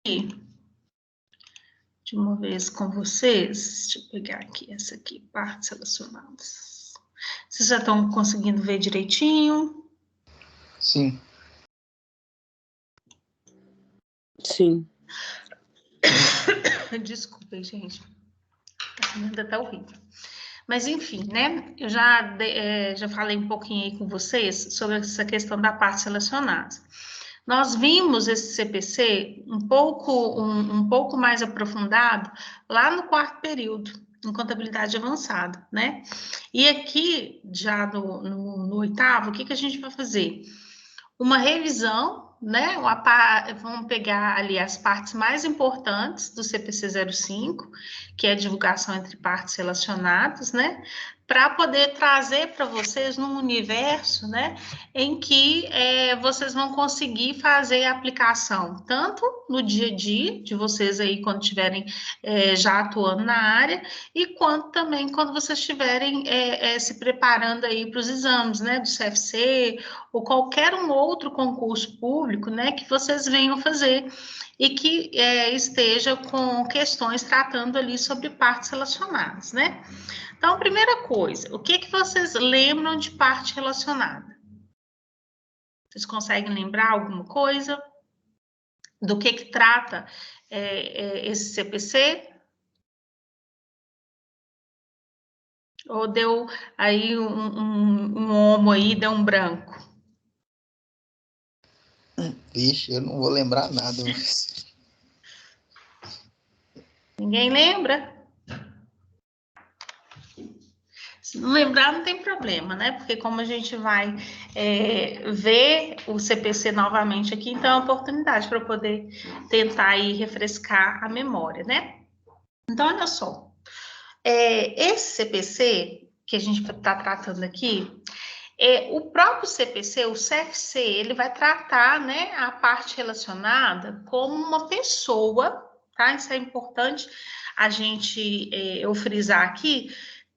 de uma vez com vocês. Deixa eu pegar aqui essa aqui, partes relacionadas. Vocês já estão conseguindo ver direitinho? Sim. Sim. Desculpem, gente. Ainda tá horrível. Mas, enfim, né? Eu já falei um pouquinho aí com vocês sobre essa questão da parte relacionada. Nós vimos esse CPC um pouco mais aprofundado lá no quarto período, em contabilidade avançada, né? E aqui, já no oitavo, o que a gente vai fazer? Uma revisão, né? Vamos pegar ali as partes mais importantes do CPC 05, que é a divulgação entre partes relacionadas, né? Para poder trazer para vocês num universo, né? Em que vocês vão conseguir fazer a aplicação, tanto no dia a dia de vocês aí, quando estiverem já atuando na área, e quanto também quando vocês estiverem se preparando aí para os exames, né? Do CFC, ou qualquer um outro concurso público, né, que vocês venham fazer e que esteja com questões tratando ali sobre partes relacionadas, né? Então, primeira coisa, o que vocês lembram de parte relacionada? Vocês conseguem lembrar alguma coisa? Do que trata esse CPC? Ou deu aí um homo aí, deu um branco? Vixe, eu não vou lembrar nada. Ninguém lembra? Se não lembrar, não tem problema, né? Porque como a gente vai ver o CPC novamente aqui, então é uma oportunidade para eu poder tentar aí refrescar a memória, né? Então, olha só. Esse CPC que a gente está tratando aqui, o próprio CPC, o CFC, ele vai tratar, né, a parte relacionada como uma pessoa, tá? Isso é importante a gente eu frisar aqui.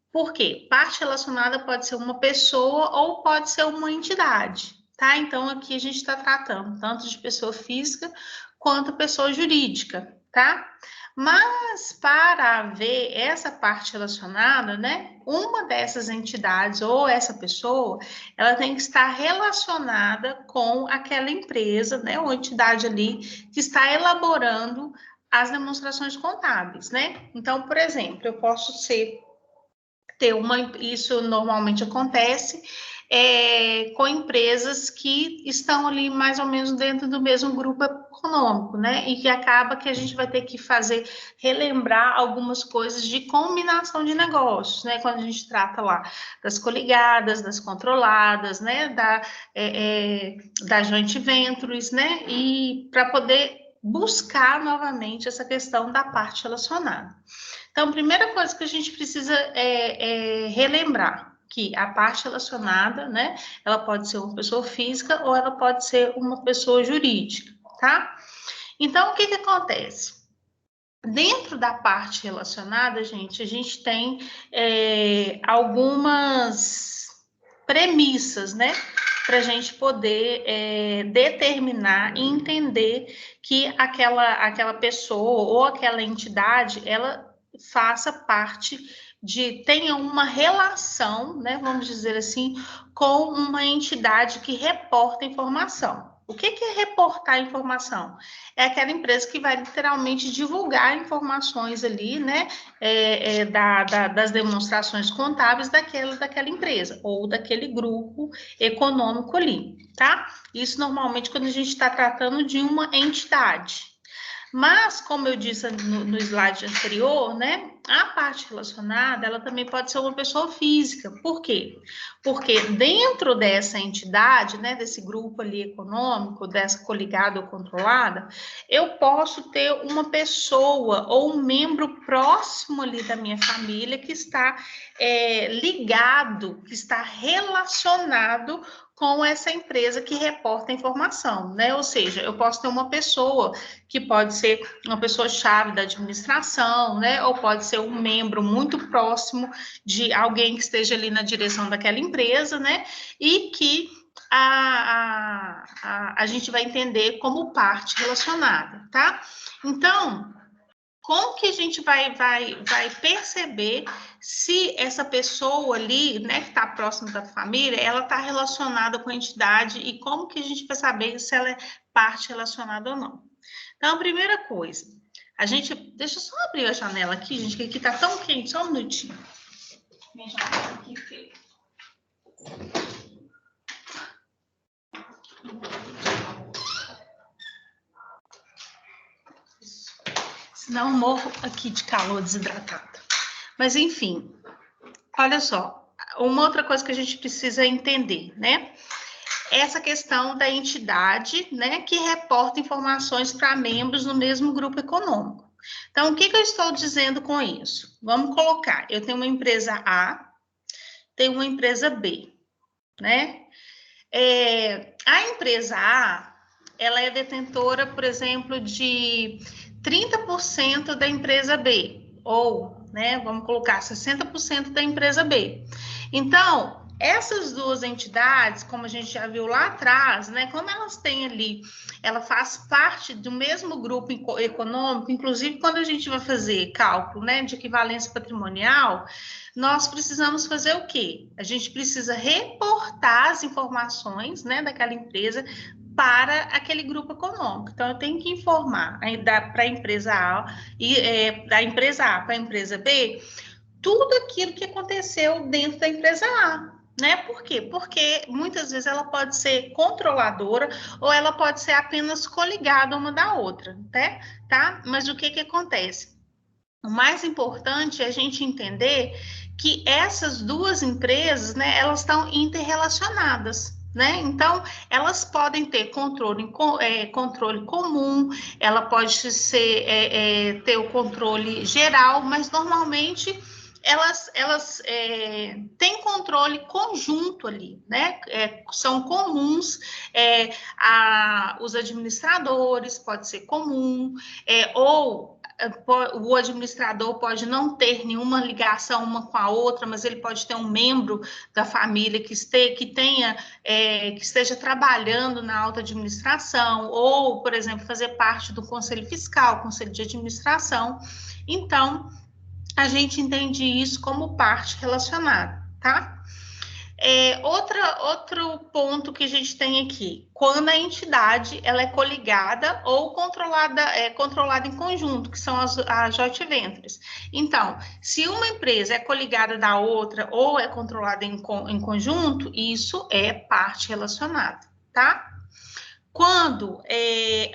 Por quê? Parte relacionada pode ser uma pessoa ou pode ser uma entidade, tá? Então, aqui a gente está tratando tanto de pessoa física quanto pessoa jurídica, tá? Mas, para haver essa parte relacionada, né? Uma dessas entidades ou essa pessoa, ela tem que estar relacionada com aquela empresa, né? Ou entidade ali que está elaborando as demonstrações contábeis, né? Então, por exemplo, eu posso isso normalmente acontece com empresas que estão ali mais ou menos dentro do mesmo grupo econômico, né? E que acaba que a gente vai ter que relembrar algumas coisas de combinação de negócios, né? Quando a gente trata lá das coligadas, das controladas, né? Da joint ventures, né? E para poder buscar novamente essa questão da parte relacionada. Então, a primeira coisa que a gente precisa relembrar, que a parte relacionada, né, ela pode ser uma pessoa física ou ela pode ser uma pessoa jurídica, tá? Então, o que acontece? Dentro da parte relacionada, gente, a gente tem algumas premissas, né, para a gente poder determinar e entender que aquela pessoa ou aquela entidade, ela faça parte tenha uma relação, né, vamos dizer assim, com uma entidade que reporta informação. O que é reportar informação? É aquela empresa que vai literalmente divulgar informações ali, né, das demonstrações contábeis daquela empresa ou daquele grupo econômico ali, tá? Isso normalmente quando a gente está tratando de uma entidade. Mas, como eu disse no slide anterior, né, a parte relacionada, ela também pode ser uma pessoa física. Por quê? Porque dentro dessa entidade, né, desse grupo ali econômico, dessa coligada ou controlada, eu posso ter uma pessoa ou um membro próximo ali da minha família que está ligado, que está relacionado com essa empresa que reporta a informação, né? Ou seja, eu posso ter uma pessoa que pode ser uma pessoa-chave da administração, né? Ou pode ser um membro muito próximo de alguém que esteja ali na direção daquela empresa, né? E que a gente vai entender como parte relacionada, tá? Então, como que a gente vai perceber se essa pessoa ali, né, que está próxima da família, ela está relacionada com a entidade e como que a gente vai saber se ela é parte relacionada ou não? Então, a primeira coisa, deixa eu só abrir a janela aqui, gente, que aqui tá tão quente, só um minutinho. Minha janela aqui feia. Senão eu morro aqui de calor, desidratada. Mas, enfim, olha só, uma outra coisa que a gente precisa entender, né? Essa questão da entidade, né, que reporta informações para membros no mesmo grupo econômico. Então, o que eu estou dizendo com isso? Vamos colocar, eu tenho uma empresa A, tenho uma empresa B, né? A empresa A, ela é detentora, por exemplo, de 30% da empresa B, ou, né, vamos colocar 60% da empresa B. Então, essas duas entidades, como a gente já viu lá atrás, né, como elas têm ali, ela faz parte do mesmo grupo econômico, inclusive quando a gente vai fazer cálculo, né, de equivalência patrimonial, nós precisamos fazer o quê? A gente precisa reportar as informações, né, daquela empresa para aquele grupo econômico. Então, eu tenho que informar para a empresa A e da empresa A para a empresa B tudo aquilo que aconteceu dentro da empresa A. Né? Por quê? Porque muitas vezes ela pode ser controladora ou ela pode ser apenas coligada uma da outra, né? Tá? Mas o que acontece? O mais importante é a gente entender que essas duas empresas, né, elas estão interrelacionadas. Né? Então, elas podem ter controle comum, ela pode ter o controle geral, mas normalmente elas têm controle conjunto ali, né? São comuns, os administradores, pode ser comum, ou o administrador pode não ter nenhuma ligação uma com a outra, mas ele pode ter um membro da família que esteja trabalhando na alta administração, ou, por exemplo, fazer parte do conselho fiscal, conselho de administração. Então, a gente entende isso como parte relacionada, tá? Outro ponto que a gente tem aqui, quando a entidade ela é coligada ou controlada em conjunto, que são as joint ventures. Então, se uma empresa é coligada da outra ou é controlada em conjunto, isso é parte relacionada, tá? Quando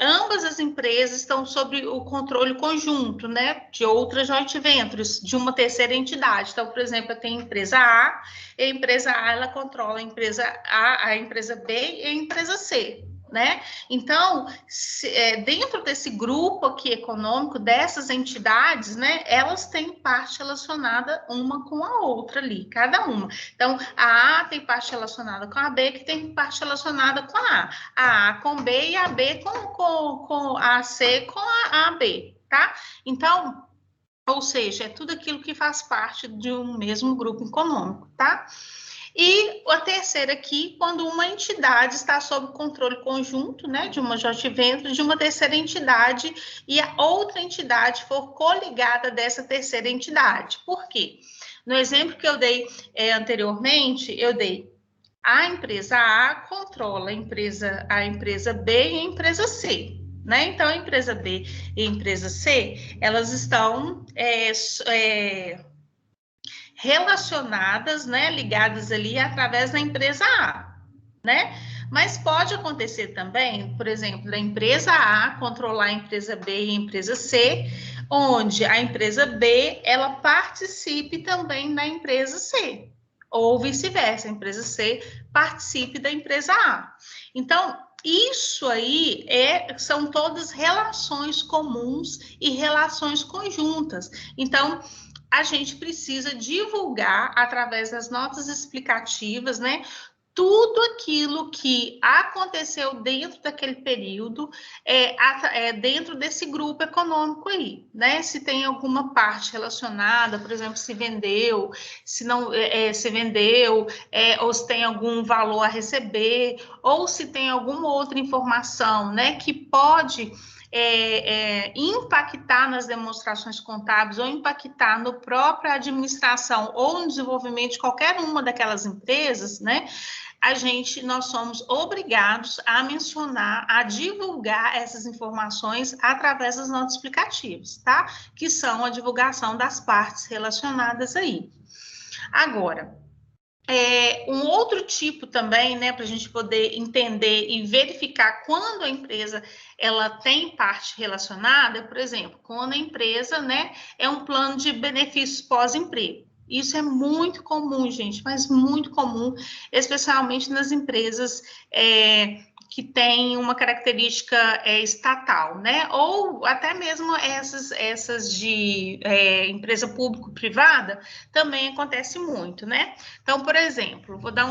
ambas as empresas estão sob o controle conjunto, né, de outras joint ventures, de uma terceira entidade. Então, por exemplo, eu tenho a empresa A, e a empresa A, ela controla a empresa A, a empresa B e a empresa C, né? Então, dentro desse grupo aqui econômico, dessas entidades, né, elas têm parte relacionada uma com a outra ali, cada uma. Então, a A tem parte relacionada com a B, que tem parte relacionada com a A com B e a B com a C com a B, tá? Então, ou seja, é tudo aquilo que faz parte de um mesmo grupo econômico, tá? E a terceira aqui, quando uma entidade está sob controle conjunto, né, de uma joint venture, de uma terceira entidade, e a outra entidade for coligada dessa terceira entidade. Por quê? No exemplo que eu dei anteriormente, eu dei a empresa A controla a empresa B e a empresa C. Né? Então, a empresa B e a empresa C, elas estão relacionadas, né, ligadas ali através da empresa A, né? Mas pode acontecer também, por exemplo, da empresa A controlar a empresa B e a empresa C, onde a empresa B, ela participe também da empresa C, ou vice-versa, a empresa C participe da empresa A. Então, isso aí são todas relações comuns e relações conjuntas. Então, a gente precisa divulgar, através das notas explicativas, né, tudo aquilo que aconteceu dentro daquele período, dentro desse grupo econômico aí, né? Se tem alguma parte relacionada, por exemplo, se vendeu, se não se vendeu, ou se tem algum valor a receber, ou se tem alguma outra informação, né, que pode impactar nas demonstrações contábeis ou impactar no própria administração ou no desenvolvimento de qualquer uma daquelas empresas, né? Nós somos obrigados a mencionar, a divulgar essas informações através das notas explicativas, tá? Que são a divulgação das partes relacionadas aí. Agora, um outro tipo também, né, para a gente poder entender e verificar quando a empresa ela tem parte relacionada, por exemplo, quando a empresa, né, é um plano de benefícios pós-emprego. Isso é muito comum, gente, mas muito comum, especialmente nas empresas que têm uma característica estatal, né? Ou até mesmo essas de empresa público-privada também acontece muito, né? Então, por exemplo, vou dar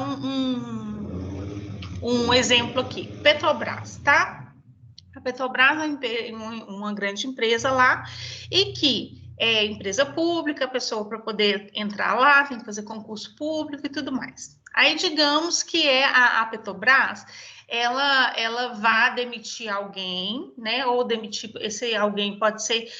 um exemplo aqui, Petrobras, tá? A Petrobras é uma grande empresa lá e que é empresa pública, a pessoa para poder entrar lá tem que fazer concurso público e tudo mais. Aí, digamos que a Petrobras, ela vai demitir alguém, né? Ou demitir, esse alguém pode ser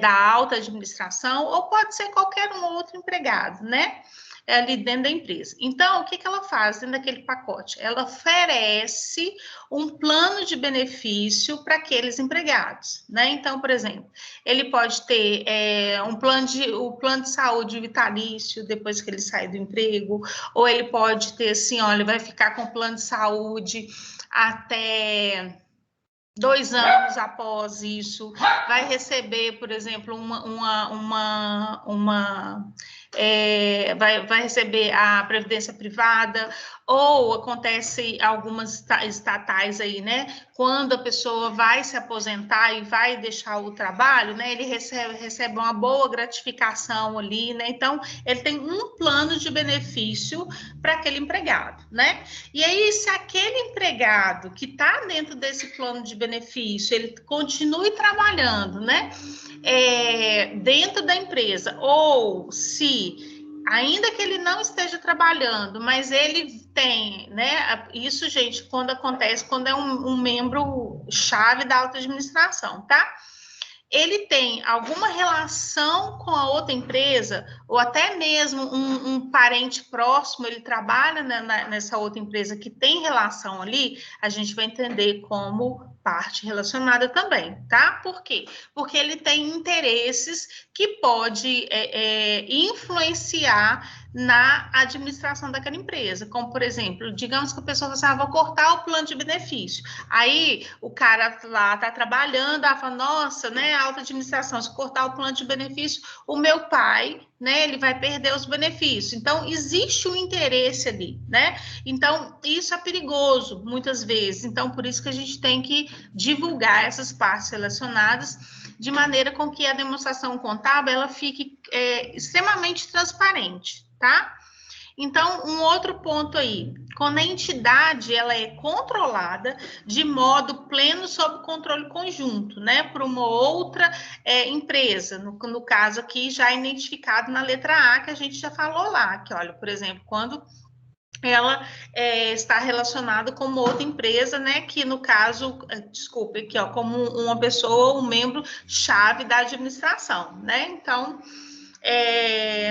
da alta administração ou pode ser qualquer um outro empregado, né? Ali dentro da empresa. Então, o que ela faz dentro daquele pacote? Ela oferece um plano de benefício para aqueles empregados, né? Então, por exemplo, ele pode ter o plano de saúde vitalício depois que ele sai do emprego, ou ele pode ter assim, olha, ele vai ficar com o plano de saúde até 2 anos após isso, vai receber, por exemplo, vai receber a previdência privada, ou acontece algumas estatais aí, né? Quando a pessoa vai se aposentar e vai deixar o trabalho, né? Ele recebe uma boa gratificação ali, né? Então, ele tem um plano de benefício para aquele empregado, né? E aí, se aquele empregado que está dentro desse plano de benefício, ele continue trabalhando, né? Dentro da empresa, ou se ainda que ele não esteja trabalhando, mas ele tem, né? Isso, gente, quando acontece, quando é um membro chave da alta administração, tá? Ele tem alguma relação com a outra empresa, ou até mesmo um parente próximo, ele trabalha nessa outra empresa que tem relação ali, a gente vai entender como parte relacionada também, tá? Por quê? Porque ele tem interesses que pode influenciar na administração daquela empresa, como, por exemplo, digamos que a pessoa fala assim, vou cortar o plano de benefício. Aí, o cara lá está trabalhando, fala, nossa, né, alta administração, se cortar o plano de benefício, o meu pai, né, ele vai perder os benefícios. Então, existe um interesse ali, né? Então, isso é perigoso, muitas vezes. Então, por isso que a gente tem que divulgar essas partes relacionadas de maneira com que a demonstração contábil, ela fique extremamente transparente, tá? Então, um outro ponto aí, quando a entidade ela é controlada de modo pleno sob controle conjunto, né, por uma outra empresa, no caso aqui já identificado na letra A, que a gente já falou lá, que olha, por exemplo, quando ela está relacionada com uma outra empresa, né, que no caso, desculpe, aqui, ó, como uma pessoa, um membro chave da administração, né, então,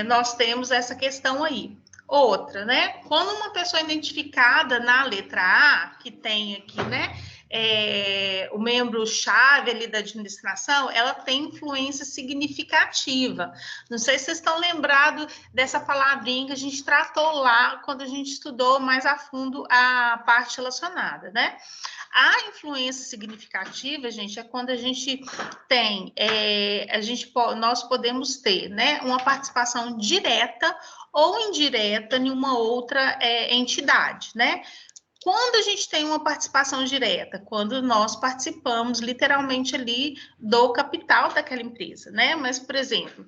nós temos essa questão aí. Outra, né? Quando uma pessoa identificada na letra A, que tem aqui, né? O membro-chave ali da administração, ela tem influência significativa. Não sei se vocês estão lembrados dessa palavrinha que a gente tratou lá quando a gente estudou mais a fundo a parte relacionada, né? A influência significativa, gente, é quando a gente tem, nós podemos ter, né, uma participação direta ou indireta em uma outra entidade, né? Quando a gente tem uma participação direta, quando nós participamos literalmente ali do capital daquela empresa, né? Mas, por exemplo,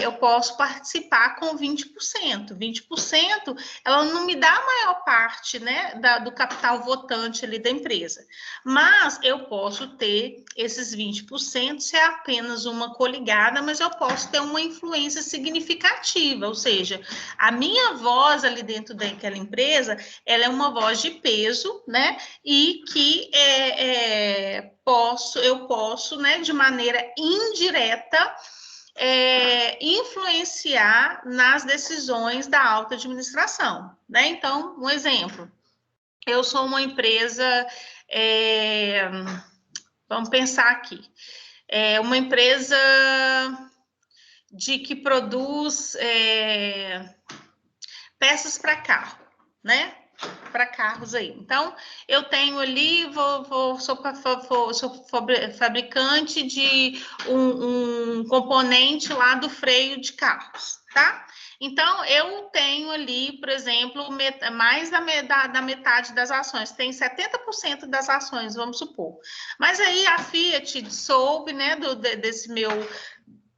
eu posso participar com 20%. 20%, ela não me dá a maior parte, né, do capital votante ali da empresa. Mas eu posso ter esses 20%, ser apenas uma coligada, mas eu posso ter uma influência significativa, ou seja, a minha voz ali dentro daquela empresa, ela é uma voz de peso, né? E que eu posso, né, de maneira indireta, influenciar nas decisões da alta administração, né? Então, um exemplo, eu sou uma empresa, vamos pensar aqui, uma empresa que produz peças para carro, né? Para carros aí. Então, eu tenho ali, sou fabricante de um componente lá do freio de carros, tá? Então, eu tenho ali, por exemplo, mais da metade das ações, tem 70% das ações, vamos supor. Mas aí a Fiat soube, né,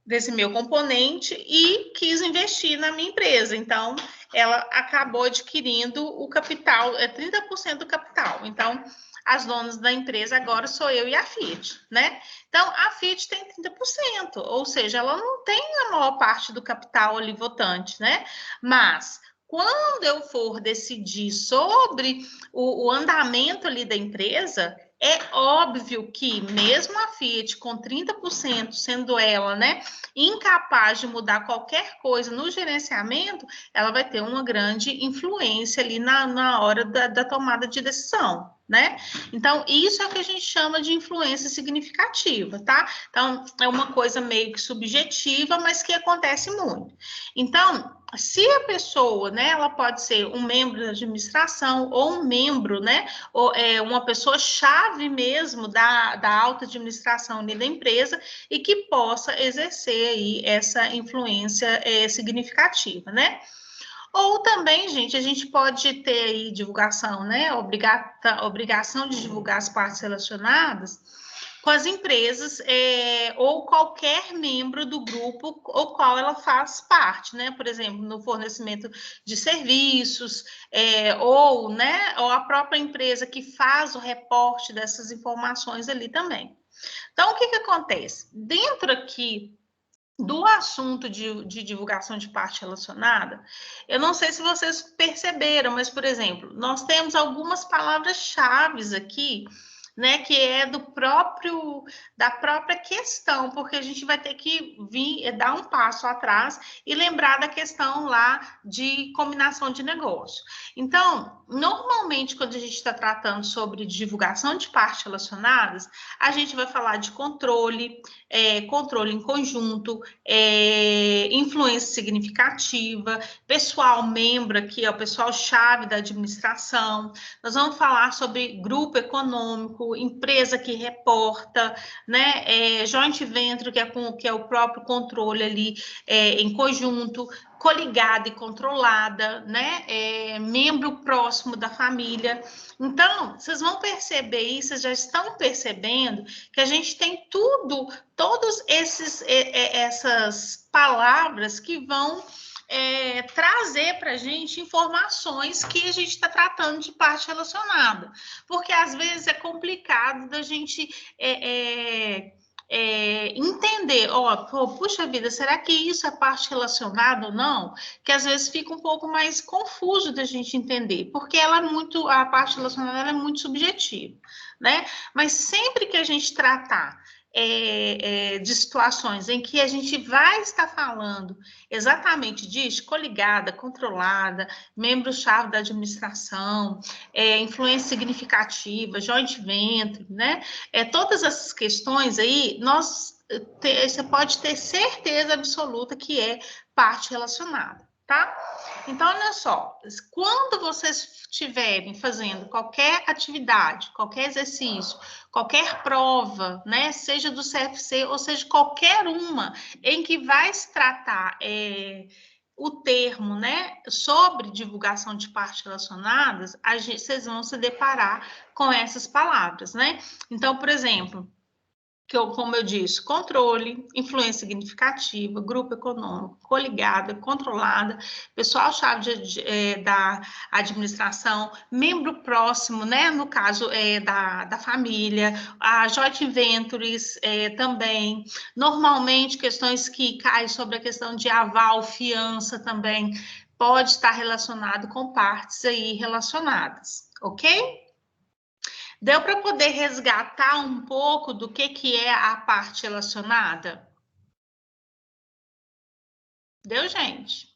desse meu componente e quis investir na minha empresa. Então, ela acabou adquirindo o capital, 30% do capital. Então, as donas da empresa agora sou eu e a Fiat, né? Então, a Fiat tem 30%, ou seja, ela não tem a maior parte do capital ali votante, né? Mas, quando eu for decidir sobre o andamento ali da empresa, é óbvio que mesmo a Fiat com 30%, sendo ela, né, incapaz de mudar qualquer coisa no gerenciamento, ela vai ter uma grande influência ali na hora da tomada de decisão, né? Então, isso é o que a gente chama de influência significativa, tá? Então, é uma coisa meio que subjetiva, mas que acontece muito. Então, se a pessoa, né, ela pode ser um membro da administração ou um membro, né, ou uma pessoa chave mesmo da alta administração ali da empresa e que possa exercer aí essa influência significativa, né? Ou também, gente, a gente pode ter aí divulgação, né, obrigação de divulgar as partes relacionadas com as empresas ou qualquer membro do grupo ou qual ela faz parte, né? Por exemplo, no fornecimento de serviços, ou a própria empresa que faz o reporte dessas informações ali também. Então, o que acontece? Dentro aqui do assunto de divulgação de parte relacionada, eu não sei se vocês perceberam, mas, por exemplo, nós temos algumas palavras-chave aqui, né, que é da própria questão, porque a gente vai ter que dar um passo atrás e lembrar da questão lá de combinação de negócio. Então, normalmente, quando a gente está tratando sobre divulgação de partes relacionadas, a gente vai falar de controle em conjunto, influência significativa, pessoal membro aqui, é o pessoal chave da administração. Nós vamos falar sobre grupo econômico, empresa que reporta, né? Joint venture, que é o próprio controle ali em conjunto, coligada e controlada, né? Membro próximo da família. Então, vocês vão perceber isso, vocês já estão percebendo que a gente tem todas essas palavras que vão trazer para a gente informações que a gente está tratando de parte relacionada. Porque, às vezes, é complicado da gente entender, puxa vida, será que isso é parte relacionada ou não? Que às vezes fica um pouco mais confuso da gente entender, porque a parte relacionada ela é muito subjetiva, né? Mas sempre que a gente tratar de situações em que a gente vai estar falando exatamente disso, coligada, controlada, membro-chave da administração, influência significativa, joint venture, né? Todas essas questões aí, você pode ter certeza absoluta que é parte relacionada, tá? Então, olha só, quando vocês estiverem fazendo qualquer atividade, qualquer exercício, qualquer prova, né, seja do CFC ou seja qualquer uma, em que vai se tratar o termo, né, sobre divulgação de partes relacionadas, vocês vão se deparar com essas palavras, né? Então, por exemplo, como eu disse, controle, influência significativa, grupo econômico, coligada, controlada, pessoal-chave da administração, membro próximo, né, no caso da família, a joint ventures também, normalmente questões que caem sobre a questão de aval, fiança também, pode estar relacionado com partes aí relacionadas, ok? Deu para poder resgatar um pouco do que é a parte relacionada? Deu, gente?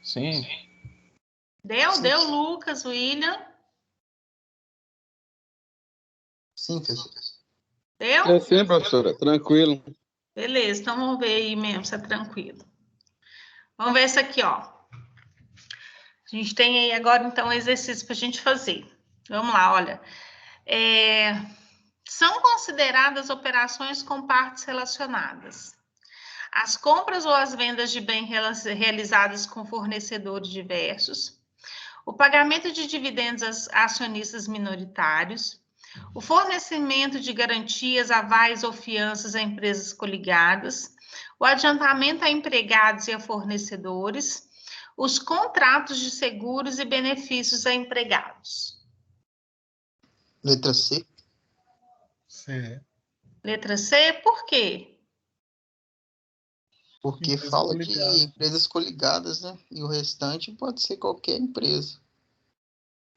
Sim. Deu? Sim. Deu, Lucas, William? Sim, professor. Deu? Sim, professora, tranquilo. Beleza, então vamos ver aí mesmo, se é tranquilo. Vamos ver isso aqui, ó. A gente tem aí agora, então, um exercício para a gente fazer. Vamos lá, olha. São consideradas operações com partes relacionadas as compras ou as vendas de bens realizadas com fornecedores diversos, o pagamento de dividendos a acionistas minoritários, o fornecimento de garantias, avais ou fianças a empresas coligadas, o adiantamento a empregados e a fornecedores, os contratos de seguros e benefícios a empregados. Letra C. C. Letra C, por quê? Porque Empresa fala coligada. de empresas coligadas, né? E o restante pode ser qualquer empresa.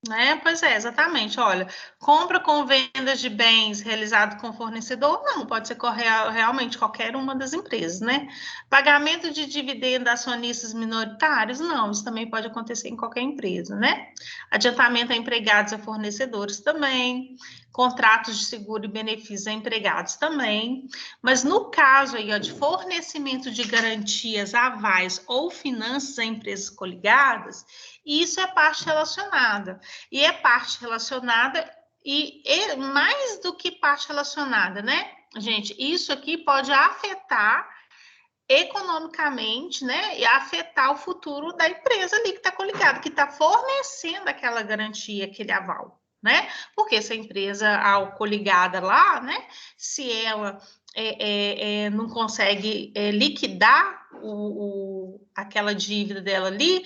Né? Pois é, exatamente. Olha, compra com vendas de bens realizado com fornecedor, não, pode ser realmente qualquer uma das empresas, né? Pagamento de dividendo a acionistas minoritários, não, isso também pode acontecer em qualquer empresa, né? Adiantamento a empregados e a fornecedores também, contratos de seguro e benefícios a empregados também, mas no caso aí, ó, de fornecimento de garantias, avais ou finanças a empresas coligadas, isso é parte relacionada. E é parte relacionada e mais do que parte relacionada, né? Gente, isso aqui pode afetar economicamente, né? E afetar o futuro da empresa ali que está coligada, que está fornecendo aquela garantia, aquele aval, né? Porque se a empresa coligada lá, né? Se ela não consegue liquidar aquela dívida dela ali,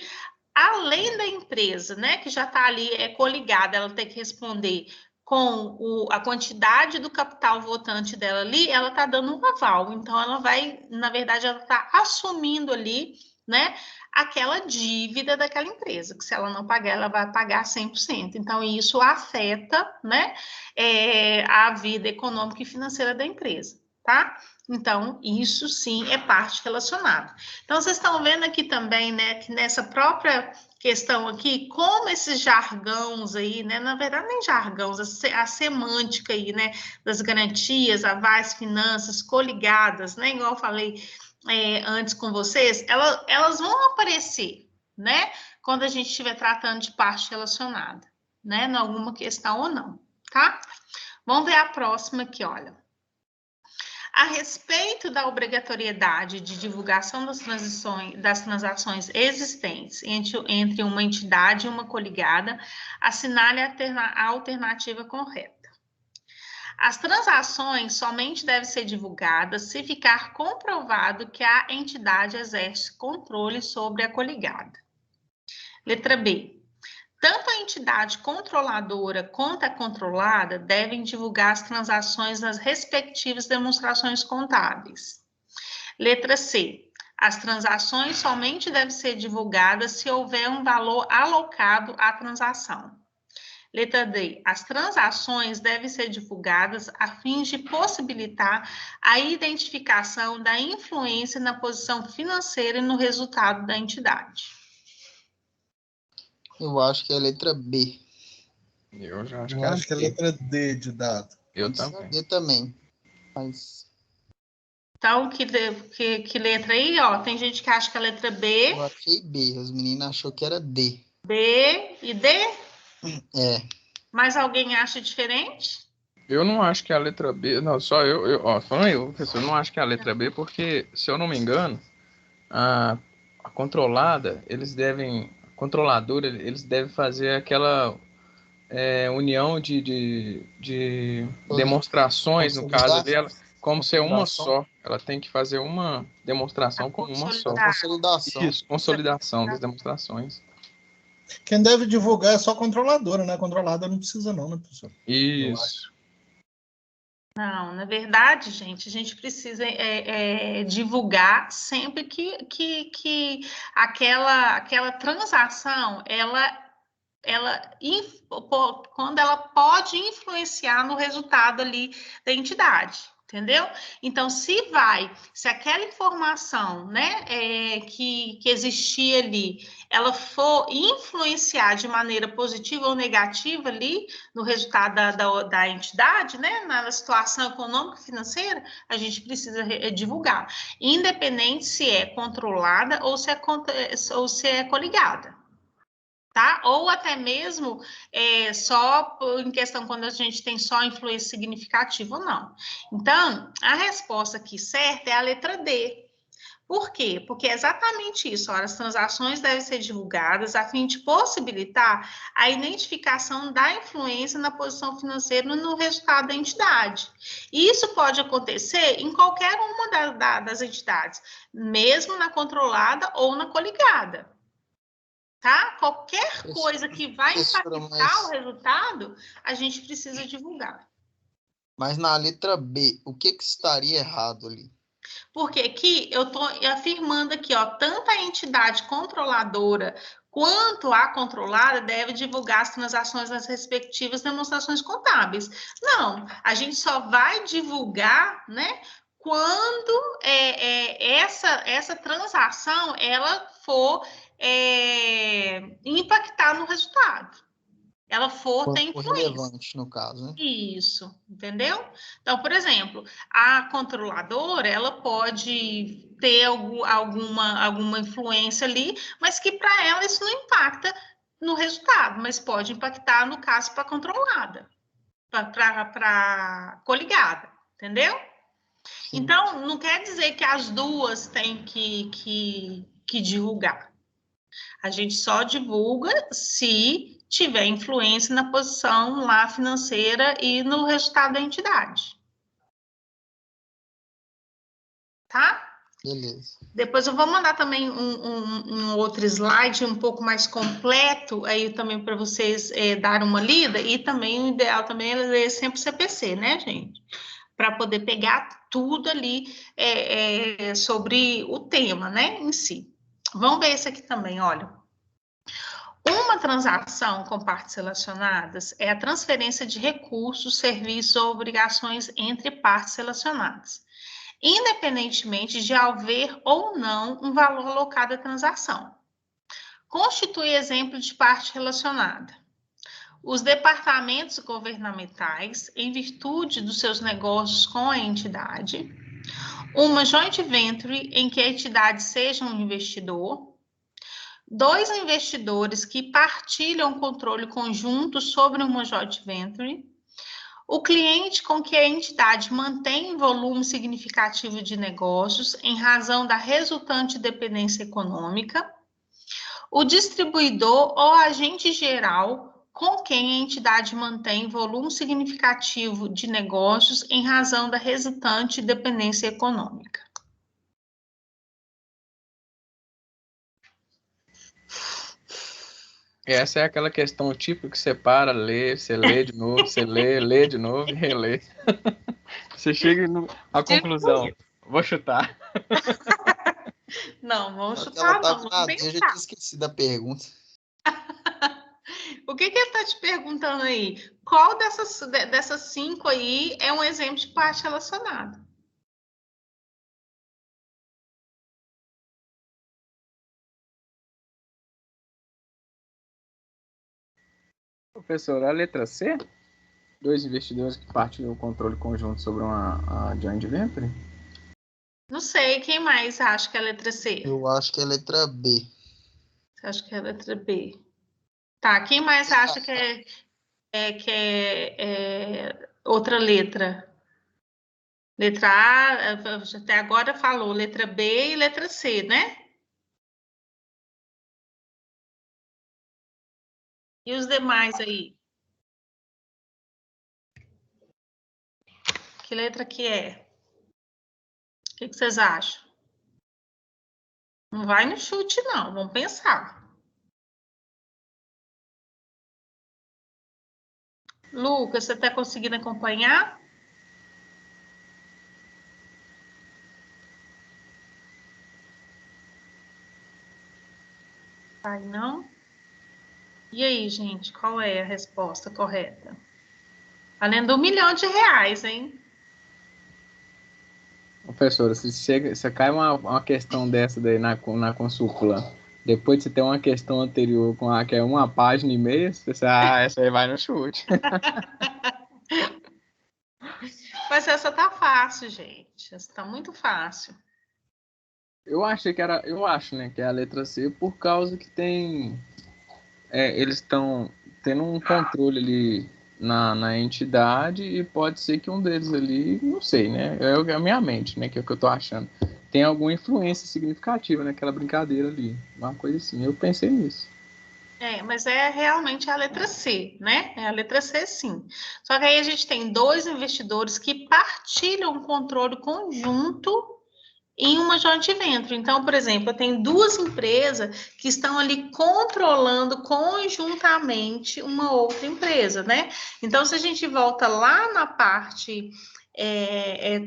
além da empresa, né, que já está ali coligada, ela tem que responder com a quantidade do capital votante dela ali, ela está dando um aval. Então, ela vai, na verdade, ela está assumindo ali, né, aquela dívida daquela empresa, que se ela não pagar, ela vai pagar 100%. Então, isso afeta, né, a vida econômica e financeira da empresa, tá? Então, isso sim é parte relacionada. Então, vocês estão vendo aqui também, né, que nessa própria questão aqui, como esses jargões aí, né, na verdade nem jargões, a semântica aí, né, das garantias, avais, finanças, coligadas, né, igual eu falei antes com vocês, elas vão aparecer, né, quando a gente estiver tratando de parte relacionada, né, em alguma questão ou não, tá? Vamos ver a próxima aqui, olha. A respeito da obrigatoriedade de divulgação das transações existentes entre uma entidade e uma coligada, assinale a alternativa correta. As transações somente devem ser divulgadas se ficar comprovado que a entidade exerce controle sobre a coligada. Letra B. Tanto a entidade controladora quanto a controlada devem divulgar as transações nas respectivas demonstrações contábeis. Letra C. As transações somente devem ser divulgadas se houver um valor alocado à transação. Letra D. As transações devem ser divulgadas a fim de possibilitar a identificação da influência na posição financeira e no resultado da entidade. Eu acho que é a letra B. Eu já acho Eu que é a acho que é a D. letra D de dado. Eu Pode ser a também. D também. Mas Então, que letra aí, ó? Tem gente que acha que é a letra B, eu achei B. Os meninos achou que era D. B e D. É. Mas alguém acha diferente? Eu não acho que é a letra B. Não, só ó, falando eu, professor, eu não acho que é a letra B, porque, se eu não me engano, a controlada, controladora, eles devem fazer aquela união de demonstrações, no caso ali, como ser uma só. Ela tem que fazer uma demonstração como uma só. Consolidação. Isso, consolidação das demonstrações. Quem deve divulgar é só a controladora, né? A controlada não precisa não, né, professor? Isso. Não, na verdade, gente, a gente precisa divulgar sempre que aquela transação, quando ela pode influenciar no resultado ali da entidade, entendeu? Então, se aquela informação, né, que existia ali, ela for influenciar de maneira positiva ou negativa ali no resultado da entidade, né, na situação econômica e financeira, a gente precisa divulgar, independente se é controlada ou se é coligada. Tá? Ou até mesmo só em questão quando a gente tem só influência significativa ou não. Então, a resposta aqui certa é a letra D. Por quê? Porque é exatamente isso. Ora, as transações devem ser divulgadas a fim de possibilitar a identificação da influência na posição financeira no resultado da entidade. E isso pode acontecer em qualquer uma das entidades, mesmo na controlada ou na coligada. Tá? Qualquer coisa que vai impactar o resultado, a gente precisa divulgar. Mas na letra B, o que estaria errado ali? Porque aqui eu estou afirmando aqui, ó, tanto a entidade controladora quanto a controlada deve divulgar as transações nas respectivas demonstrações contábeis. Não, a gente só vai divulgar, né, quando essa transação ela for impactar no resultado. Ela for ter influência. Relevante, no caso, né? Isso, entendeu? Então, por exemplo, a controladora, ela pode ter alguma influência ali, mas que para ela isso não impacta no resultado, mas pode impactar, no caso, para a controlada, para coligada, entendeu? Sim. Então, não quer dizer que as duas têm que divulgar. A gente só divulga se tiver influência na posição lá financeira e no resultado da entidade. Tá? Beleza. Depois eu vou mandar também um outro slide um pouco mais completo aí também para vocês darem uma lida, e também o ideal também é ler sempre o CPC, né, gente? Para poder pegar tudo ali sobre o tema, né, em si. Vamos ver esse aqui também, olha. Uma transação com partes relacionadas é a transferência de recursos, serviços ou obrigações entre partes relacionadas, independentemente de haver ou não um valor alocado à transação. Constitui exemplo de parte relacionada. Os departamentos governamentais, em virtude dos seus negócios com a entidade, uma joint venture em que a entidade seja um investidor, dois investidores que partilham controle conjunto sobre uma joint venture, o cliente com que a entidade mantém volume significativo de negócios em razão da resultante dependência econômica, o distribuidor ou agente geral com quem a entidade mantém volume significativo de negócios em razão da resultante dependência econômica. Essa é aquela questão típica que você para, lê, você lê de novo, você lê de novo e relê. Você chega à conclusão. Vou chutar. Não, vamos chutar não, vamos pensar. Eu já tinha esquecido da pergunta. O que ele está te perguntando aí? Qual dessas 5 aí é um exemplo de parte relacionada? Professor, a letra C? Dois investidores que partilham o controle conjunto sobre uma joint venture? Não sei, quem mais acha que é a letra C? Eu acho que é a letra B. Você acha que é a letra B? Tá, quem mais acha que é outra letra? Letra A, até agora falou letra B e letra C, né? E os demais aí? Que letra que é? O que vocês acham? Não vai no chute, não. Vamos pensar. Lucas, você está conseguindo acompanhar? Vai, não? E aí, gente, qual é a resposta correta? Valendo R$1 milhão, hein? Professora, se cai uma questão dessa daí na consúlula, depois de você ter uma questão anterior com a que é 1 página e meia, você essa aí vai no chute. Mas essa tá fácil, gente. Essa tá muito fácil. Eu acho, né, que é a letra C, por causa que eles estão tendo um controle ali na entidade e pode ser que um deles ali, não sei, né, é a minha mente, né, que é o que eu tô achando, tem alguma influência significativa naquela brincadeira ali, uma coisa assim, eu pensei nisso. Mas é realmente a letra C, né? É a letra C, sim. Só que aí a gente tem 2 investidores que partilham um controle conjunto em uma joint venture. Então, por exemplo, eu tenho 2 empresas que estão ali controlando conjuntamente uma outra empresa, né? Então, se a gente volta lá na parte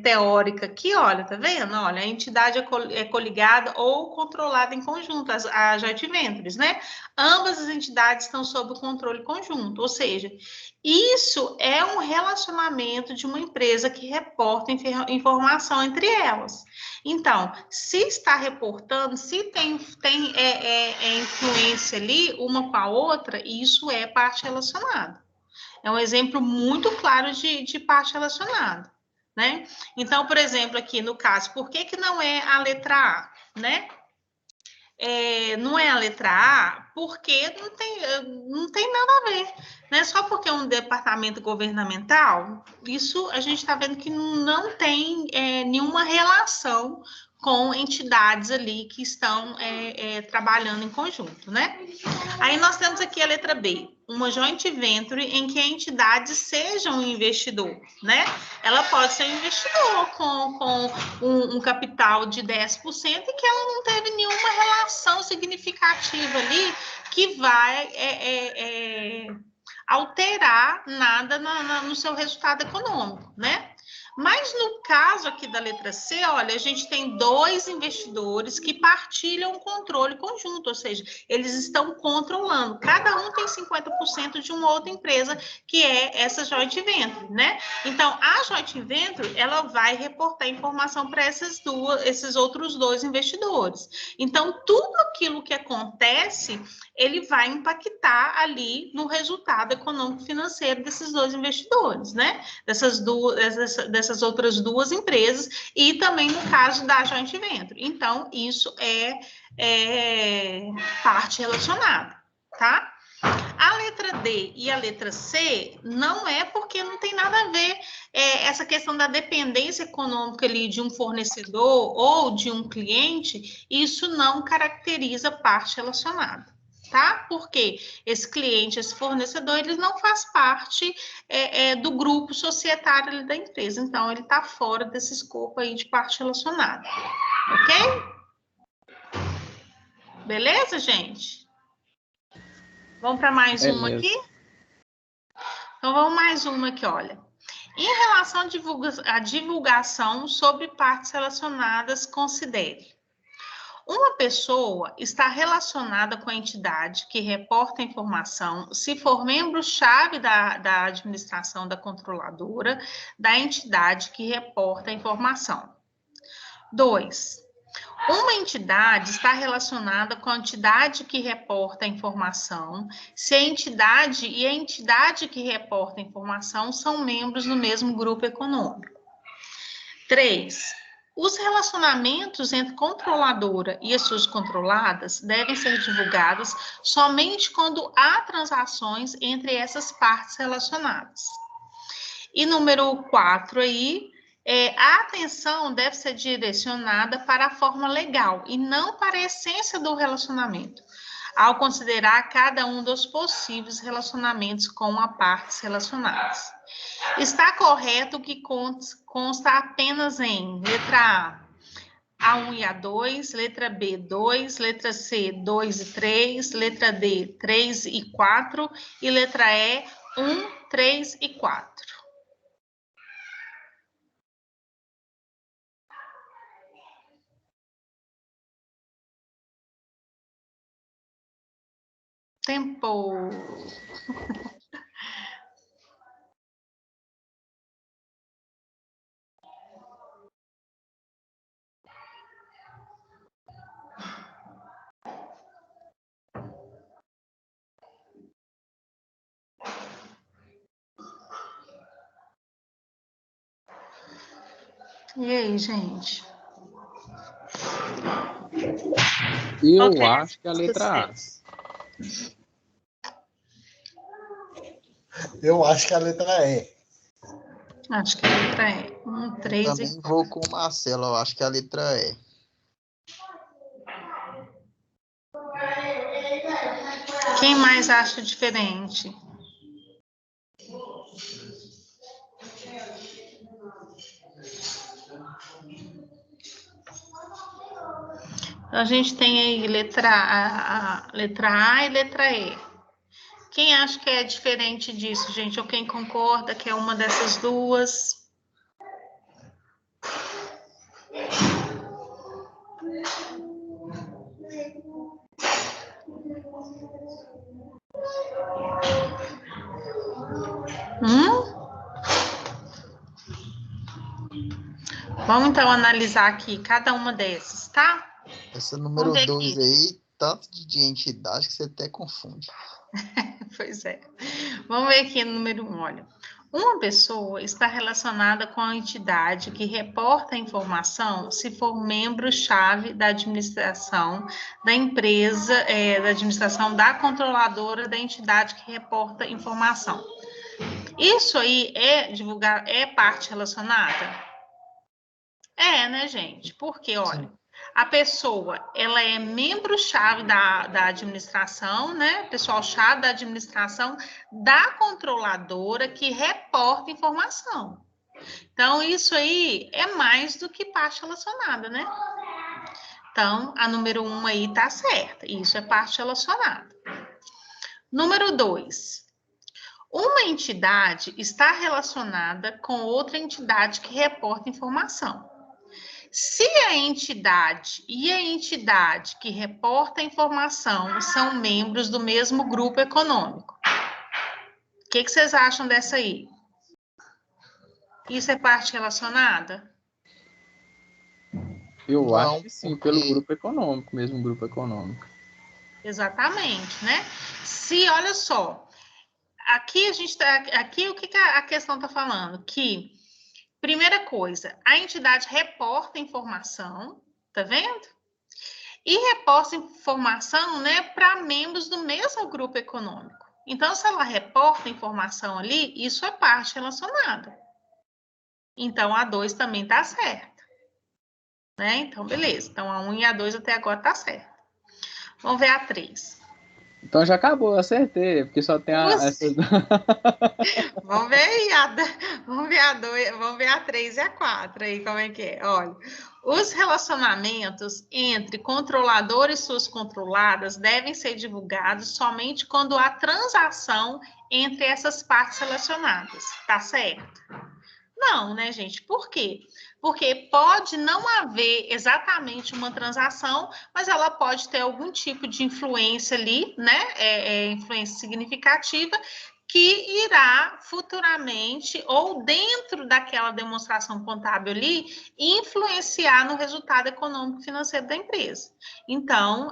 teórica aqui, olha, tá vendo? Olha, a entidade é coligada ou controlada em conjunto, as joint ventures, né? Ambas as entidades estão sob o controle conjunto, ou seja, isso é um relacionamento de uma empresa que reporta informação entre elas. Então, se está reportando, se tem influência ali uma com a outra, isso é parte relacionada. É um exemplo muito claro de parte relacionada, né? Então, por exemplo, aqui no caso, por que não é a letra A, né? Não é a letra A porque não tem nada a ver, né? Só porque é um departamento governamental, isso a gente está vendo que não tem nenhuma relação com entidades ali que estão trabalhando em conjunto, né? Aí nós temos aqui a letra B, uma joint venture em que a entidade seja um investidor, né? Ela pode ser um investidor com um capital de 10% e que ela não teve nenhuma relação significativa ali que vai alterar nada no seu resultado econômico, né? Mas no caso aqui da letra C, olha, a gente tem 2 investidores que partilham um controle conjunto, ou seja, eles estão controlando. Cada um tem 50% de uma outra empresa, que é essa joint venture, né? Então, a joint venture, ela vai reportar informação para esses outros 2 investidores. Então, tudo aquilo que acontece, ele vai impactar ali no resultado econômico-financeiro desses 2 investidores, né? Dessas outras 2 empresas e também no caso da joint venture. Então, isso é parte relacionada, tá? A letra D e a letra C não é porque não tem nada a ver essa questão da dependência econômica ali de um fornecedor ou de um cliente, isso não caracteriza parte relacionada. Tá? Porque esse cliente, esse fornecedor, ele não faz parte do grupo societário da empresa. Então, ele está fora desse escopo aí de parte relacionada. Ok? Beleza, gente? Vamos para mais uma aqui? Então, vamos mais uma aqui, olha. Em relação à divulgação sobre partes relacionadas, considere. Uma pessoa está relacionada com a entidade que reporta a informação se for membro-chave da administração da controladora da entidade que reporta a informação. 2. Uma entidade está relacionada com a entidade que reporta a informação se a entidade e a entidade que reporta a informação são membros do mesmo grupo econômico. 3. Os relacionamentos entre controladora e as suas controladas devem ser divulgados somente quando há transações entre essas partes relacionadas. E número 4 aí, a atenção deve ser direcionada para a forma legal e não para a essência do relacionamento. ao considerar cada um dos possíveis relacionamentos com a partes relacionadas. Está correto que consta apenas em letra A, A1 e A2, letra B, 2, letra C, 2 e 3, letra D, 3 e 4 e letra E, 1, 3 e 4. Tempo. E aí, gente? Eu acho que é a letra A. Eu acho que a letra E. Acho que a letra E. 1, 3 e Também vou com o Marcelo, eu acho que é a letra E. Quem mais acha diferente? A gente tem aí letra A e letra E. Quem acha que é diferente disso, gente? Ou quem concorda que é uma dessas duas? Vamos então analisar aqui cada uma dessas, tá? Essa número 2 aí, tanto de entidade que você até confunde. Pois é. Vamos ver aqui no número 1, olha. Uma pessoa está relacionada com a entidade que reporta a informação se for membro-chave da administração da empresa, da administração da controladora da entidade que reporta informação. Isso aí é parte relacionada? É, né, gente? Porque, olha, a pessoa, ela é membro-chave da administração, né? Pessoal-chave da administração da controladora que reporta informação. Então, isso aí é mais do que parte relacionada, né? Então, a número 1 aí tá certa. Isso é parte relacionada. Número 2. Uma entidade está relacionada com outra entidade que reporta informação. Se a entidade e a entidade que reporta a informação são membros do mesmo grupo econômico, o que vocês acham dessa aí? Isso é parte relacionada? Eu acho que sim, pelo grupo econômico, mesmo grupo econômico. Exatamente, né? Se, olha só, aqui o que a questão está falando? Que, primeira coisa, a entidade reporta informação, tá vendo? E reporta informação, né, para membros do mesmo grupo econômico. Então, se ela reporta informação ali, isso é parte relacionada. Então, a 2 também está certa. Né? Então, beleza. Então, a 1 e a 2 até agora está certa. Vamos ver a 3. Então já acabou, eu acertei, porque só tem essas... Vamos ver aí, vamos ver a 3 e a 4 aí, como é que é? Olha, os relacionamentos entre controlador e suas controladas devem ser divulgados somente quando há transação entre essas partes relacionadas, tá certo? Não, né, gente? Por quê? Porque pode não haver exatamente uma transação, mas ela pode ter algum tipo de influência ali, né? Influência significativa, que irá futuramente, ou dentro daquela demonstração contábil ali, influenciar no resultado econômico financeiro da empresa. Então,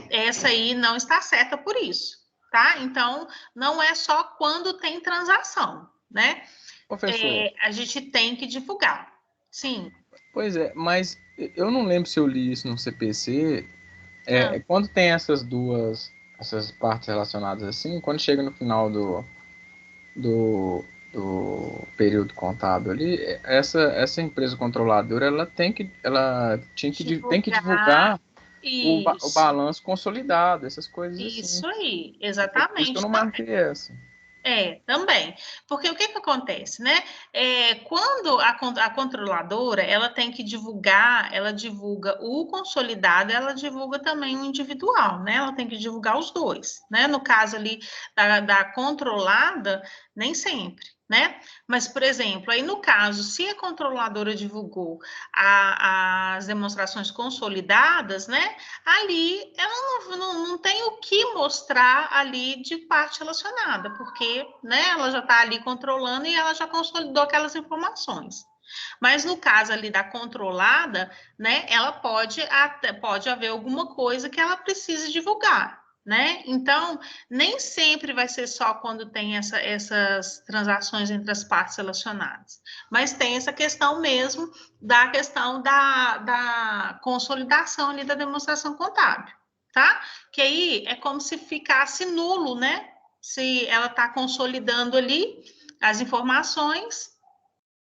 essa aí não está certa por isso, tá? Então, não é só quando tem transação, né? Professor, A gente tem que divulgar, sim. Pois é, mas eu não lembro se eu li isso no CPC. Quando tem essas partes relacionadas assim, quando chega no final do período contábil ali, essa empresa controladora, ela tem que divulgar o balanço consolidado, essas coisas Isso assim. aí, Por isso exatamente. que eu não marquei essa. Também. Porque o que acontece, né? Quando a controladora, ela tem que divulgar, ela divulga o consolidado, ela divulga também o individual, né? Ela tem que divulgar os dois, né? No caso ali da controlada, nem sempre, né? Mas, por exemplo, aí no caso, se a controladora divulgou as demonstrações consolidadas, né? Ali ela não tem o que mostrar ali de parte relacionada, porque, né, ela já está ali controlando e ela já consolidou aquelas informações. Mas no caso ali da controlada, né, ela pode haver alguma coisa que ela precise divulgar, né? Então, nem sempre vai ser só quando tem essas transações entre as partes relacionadas, mas tem essa questão mesmo da questão da consolidação ali da demonstração contábil, tá? Que aí é como se ficasse nulo, né? Se ela está consolidando ali as informações,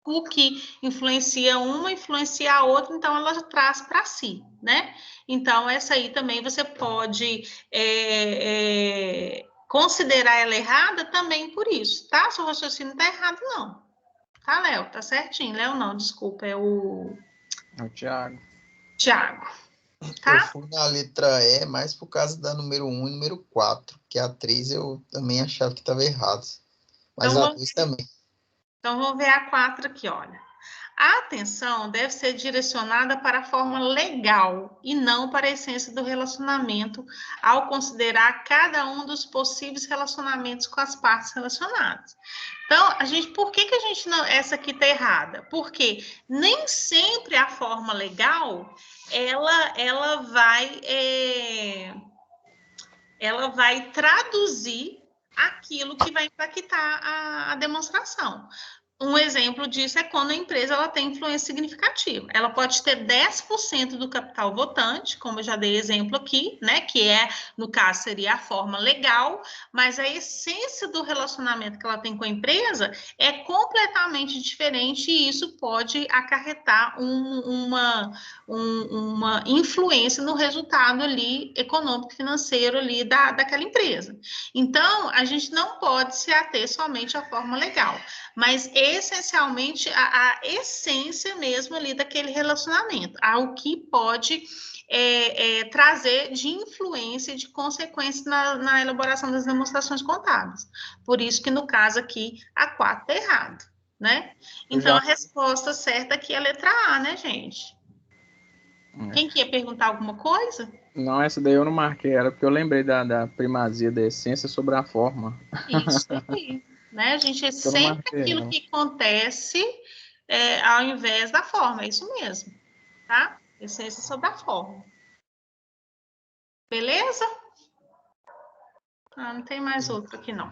o que influencia uma, influencia a outra, então ela já traz para si, né? Então, essa aí também você pode considerar ela errada também por isso, tá? Seu raciocínio tá errado, não. Tá, Léo? Tá certinho. Léo não, desculpa, é o Thiago. Tiago. Tá? Eu fui na letra E mais por causa da número 1 e número 4, que a 3 eu também achava que estava errado. Mas então, a 2 também. Então, vamos ver a 4 aqui, olha. A atenção deve ser direcionada para a forma legal e não para a essência do relacionamento, ao considerar cada um dos possíveis relacionamentos com as partes relacionadas. Então, por que a gente não, essa aqui está errada? Porque nem sempre a forma legal, ela vai traduzir aquilo que vai impactar a demonstração. Um exemplo disso é quando a empresa ela tem influência significativa. Ela pode ter 10% do capital votante, como eu já dei exemplo aqui, né? Que no caso, seria a forma legal, mas a essência do relacionamento que ela tem com a empresa é completamente diferente e isso pode acarretar uma influência no resultado ali econômico financeiro ali daquela empresa. Então, a gente não pode se ater somente à forma legal, mas essencialmente a essência mesmo ali daquele relacionamento, ao que pode trazer de influência, de consequência na elaboração das demonstrações contábeis. Por isso que no caso aqui, a 4 está errado, né? Então, a resposta certa aqui é a letra A, né, gente? Quem que ia perguntar alguma coisa? Não, essa daí eu não marquei, era porque eu lembrei da primazia da essência sobre a forma. Isso aí, né? A gente é sempre aquilo que acontece ao invés da forma, é isso mesmo, tá? Essência sobre a forma. Beleza? Não tem mais outro aqui, não.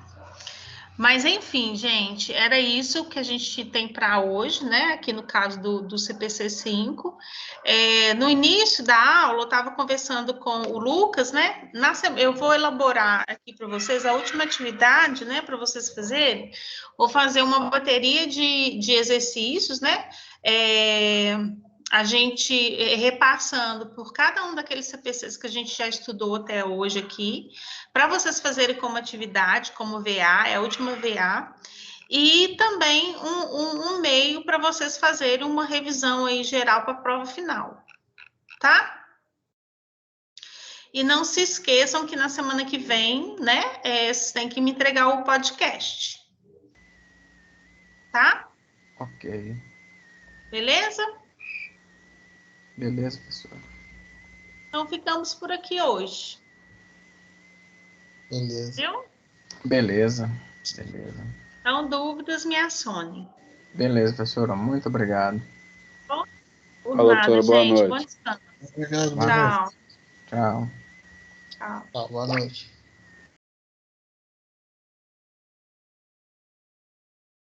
Mas, enfim, gente, era isso que a gente tem para hoje, né? Aqui no caso do CPC 5. No início da aula, eu estava conversando com o Lucas, né? Eu vou elaborar aqui para vocês a última atividade, né? Para vocês fazerem. Vou fazer uma bateria de exercícios, né? A gente repassando por cada um daqueles CPCs que a gente já estudou até hoje aqui, para vocês fazerem como atividade, como VA, é a última VA, e também um meio para vocês fazerem uma revisão aí geral para a prova final, tá? E não se esqueçam que na semana que vem, né, vocês têm que me entregar o podcast, tá? Ok. Beleza? Beleza, professor. Então, ficamos por aqui hoje. Beleza. Viu? Beleza. Então, dúvidas, me acione. Beleza, professora. Muito obrigado. Por Falou, nada, doutora. Boa gente. noite. Bom descanso. Obrigado, Tchau. Tchau. Tchau. Tá, boa noite.